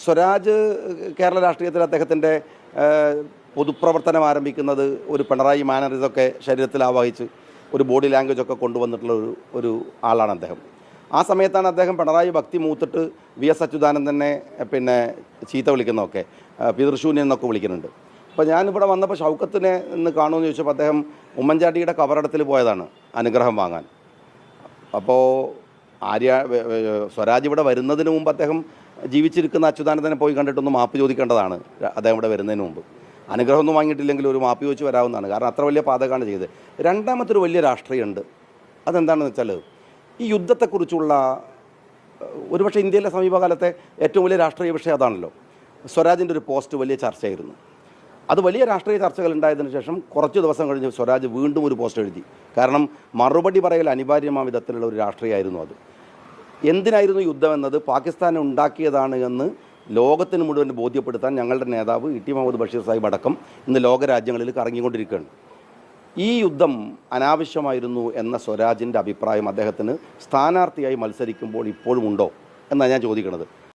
സ്വരാജ് കേരള രാഷ്ട്രീയത്തിൽ അദ്ദേഹത്തിൻ്റെ പൊതുപ്രവർത്തനം ആരംഭിക്കുന്നത് ഒരു പിണറായി മാനറിസമൊക്കെ ശരീരത്തിൽ ആവാഹിച്ച് ഒരു ബോഡി ലാംഗ്വേജൊക്കെ കൊണ്ടുവന്നിട്ടുള്ള ഒരു ആളാണ് അദ്ദേഹം. ആ സമയത്താണ് അദ്ദേഹം പിണറായി ഭക്തി മൂത്തിട്ട് വി എസ് അച്യുതാനന്ദനെ പിന്നെ ചീത്ത വിളിക്കുന്നതൊക്കെ പിതൃശൂന്യൻ എന്നൊക്കെ വിളിക്കുന്നുണ്ട്. അപ്പോൾ ഞാനിവിടെ വന്നപ്പോൾ ഷൗക്കത്തിനെ ഇന്ന് കാണുമെന്ന് ചോദിച്ചപ്പോൾ അദ്ദേഹം ഉമ്മൻചാണ്ടിയുടെ കബറടത്തിൽ പോയതാണ് അനുഗ്രഹം വാങ്ങാൻ. അപ്പോൾ സ്വരാജ് ഇവിടെ വരുന്നതിന് മുമ്പ് അദ്ദേഹം ജീവിച്ചിരിക്കുന്ന അച്യുതാനന്ദനെ പോയി കണ്ടിട്ടൊന്ന് മാപ്പ് ചോദിക്കേണ്ടതാണ്. അദ്ദേഹം ഇവിടെ വരുന്നതിന് മുമ്പ് അനുഗ്രഹമൊന്നും വാങ്ങിയിട്ടില്ലെങ്കിൽ ഒരു മാപ്പ് ചോദിച്ച് വരാവുന്നതാണ്. കാരണം അത്ര വലിയ പാതകമാണ് ചെയ്തത്. രണ്ടാമത്തെ ഒരു വലിയ രാഷ്ട്രീയമുണ്ട്. അതെന്താണെന്ന് വെച്ചാൽ ഈ യുദ്ധത്തെക്കുറിച്ചുള്ള ഒരുപക്ഷെ ഇന്ത്യയിലെ സമീപകാലത്തെ ഏറ്റവും വലിയ രാഷ്ട്രീയ വിഷയം അതാണല്ലോ. സ്വരാജിൻ്റെ ഒരു പോസ്റ്റ് വലിയ ചർച്ചയായിരുന്നു. അത് വലിയ രാഷ്ട്രീയ ചർച്ചകൾ ഉണ്ടായതിനു ശേഷം കുറച്ച് ദിവസം കഴിഞ്ഞ് സ്വരാജ് വീണ്ടും ഒരു പോസ്റ്റ് എഴുതി. കാരണം മറുപടി പറയൽ അനിവാര്യമായ വിധത്തിലുള്ള ഒരു രാഷ്ട്രീയമായിരുന്നു അത്. എന്തിനായിരുന്നു യുദ്ധം എന്നത് പാകിസ്ഥാനെ ഉണ്ടാക്കിയതാണ് എന്ന് ലോകത്തിന് മുഴുവൻ ബോധ്യപ്പെടുത്താൻ ഞങ്ങളുടെ നേതാവ് ഇ.ടി. മുഹമ്മദ് ബഷീർ സാഹിബ് അടക്കം ഇന്ന് ലോകരാജ്യങ്ങളിൽ കറങ്ങിക്കൊണ്ടിരിക്കുകയാണ്. ഈ യുദ്ധം അനാവശ്യമായിരുന്നു എന്ന സ്വരാജിൻ്റെ അഭിപ്രായം അദ്ദേഹത്തിന് സ്ഥാനാർത്ഥിയായി മത്സരിക്കുമ്പോൾ ഇപ്പോഴും ഉണ്ടോ എന്നാണ് ഞാൻ ചോദിക്കുന്നത്.